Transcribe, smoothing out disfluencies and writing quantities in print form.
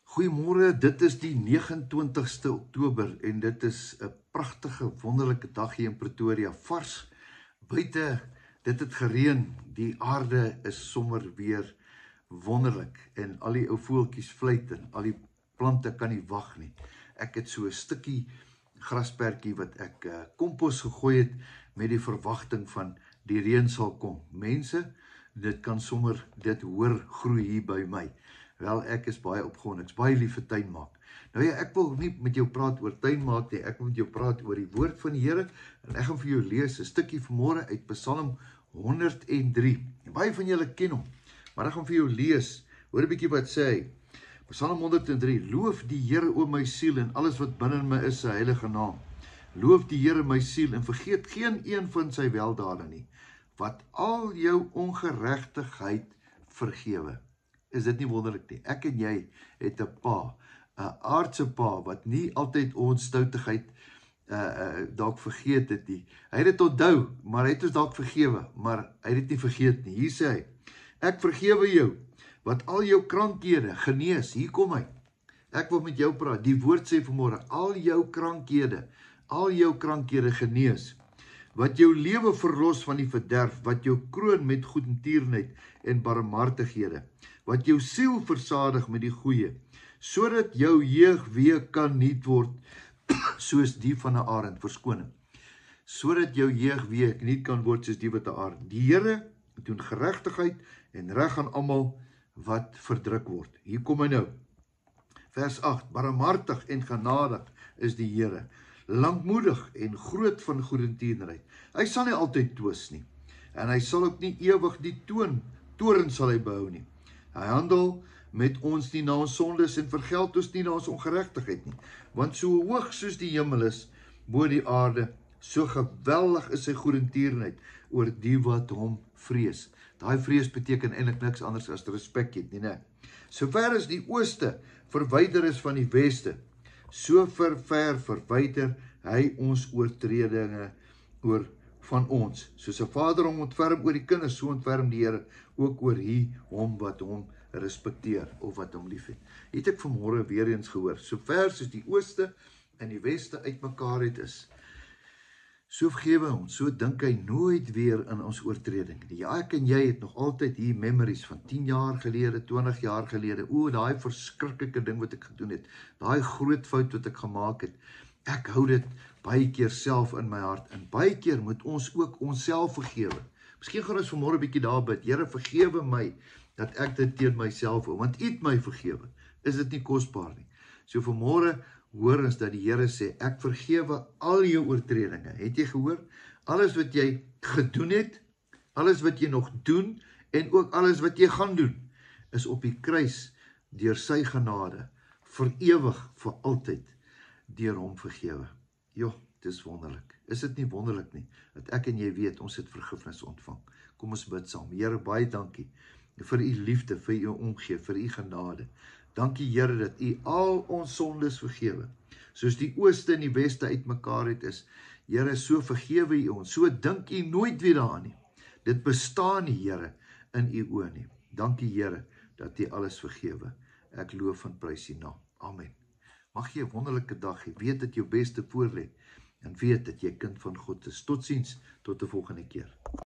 Goeiemôre, dit is die 29ste Oktober en dit is 'n pragtige, wonderlike dag hier in Pretoria. Vars buite, dit het gereën. Die aarde is sommer weer wonderlik en al die ou voeltjies fluit en al die plante kan nie wag nie. Ek het so 'n stukkie graspertjie wat ek kompos gegooi het met die verwagting van die reën sal kom. Mense, dit kan sommer dit hoor groei hier by my. Wel, ek is baie opgewonde, ek is baie lief vir tuin maak. Nou ja, ek wil nie met jou praat oor tuin maak nie, ek wil met jou praat oor die woord van die Here, en ek gaan vir jou lees 'n stukkie vanmôre uit Psalm 103. En baie van julle ken hom, maar ek gaan vir jou lees, hoor 'n bietjie wat sê hy. Psalm 103, loof die Here o my siel en alles wat binne my is, sy heilige naam. Loof die Here my siel en vergeet geen een van sy weldade nie, wat al jou ongeregtigheid vergewe. Is dit nie wonderlik nie? Ek en jy het 'n pa, 'n aardse pa, wat nie altyd ons stoutigheid dalk vergeet het nie. Hy het dit onthou, maar hy het ons dalk vergewe, maar hy het dit nie vergeet nie. Hier sê hy, ek vergewe jou, wat al jou krankhede genees. Hier kom hy. Ek wil met jou praat. Die woord sê vanmôre, al jou krankhede genees. Wat jou lewe verlos van die verderf, wat jou kroon met goedertierenheid en barmhartighede, wat jou siel versadig met die goeie, sodat jou jeug weer kan nuut word, soos die van 'n arend, verskoning, sodat jou jeug weer nuut kan word soos die wat 'n arend. Die Here doen geregtigheid en reg aan almal wat verdruk word. Hier kom hy nou. Vers 8, barmhartig en genadig is die Here, lankmoedig en groot van goedertierenheid. Hy sal nie altyd twis nie, en hy sal ook nie ewig die toorn sal hy behou nie. Hy handel met ons nie na ons sondes en vergeld ons nie na ons ongeregtigheid nie, want so hoog soos die hemel is bo die aarde, so geweldig is sy goedertierenheid oor die wat hom vrees. Daai vrees beteken eintlik niks anders as respek het nie, né? So ver as die ooste verwyder is van die weste, so ver verwyder hy ons oortredinge van ons. Soos 'n vader hom ontferm oor die kinders, so ontferm die Here ook oor hom wat hom respekteer of wat hom liefhet. Het ek vanmôre weer eens gehoor, so ver soos die ooste en die weste uitmekaar is, so vergewe ons, so dink hy nooit weer in ons oortreding. Ja, ek en jy het nog altyd hier memories van 10 jaar gelede, 20 jaar gelede, daai verskriklike ding wat ek gedoen het, daai groot fout wat ek gemaak het. Ek hou dit baie keer self in my hart, en baie keer moet ons ook onsself vergewe. Miskien gaan ons vanmôre 'n bietjie daar bid, Here vergewe my, dat ek dit teen myself hou, want U het my vergewe, is dit nie kosbaar nie. So vanmôre hoor ons dat die Here sê, ek vergewe al jou oortredinge. Het jy gehoor? Alles wat jy gedoen het, alles wat jy nog doen, en ook alles wat jy gaan doen, is op die kruis, deur sy genade, vir ewig, vir altyd, deur hom vergewe. Jo, dit is wonderlik. Is dit nie wonderlik nie, dat ek en jy weet, ons het vergifnis ontvang. Kom ons bid saam. Here, baie dankie vir U liefde, vir U omgee, vir U genade. Dankie Here dat U al ons sondes vergewe. Soos die ooste en die weste uitmekaar is. Here, so vergewe U ons. So dink U nooit weer daaraan nie. Dit bestaan nie, Here, in U oë nie. Dankie Here dat U alles vergewe. Ek loof en prys U naam. Amen. Mag jy 'n wonderlike dag hê. Weet dat jou beste voorlê en weet dat jy kind van God is. Totsiens, tot 'n volgende keer.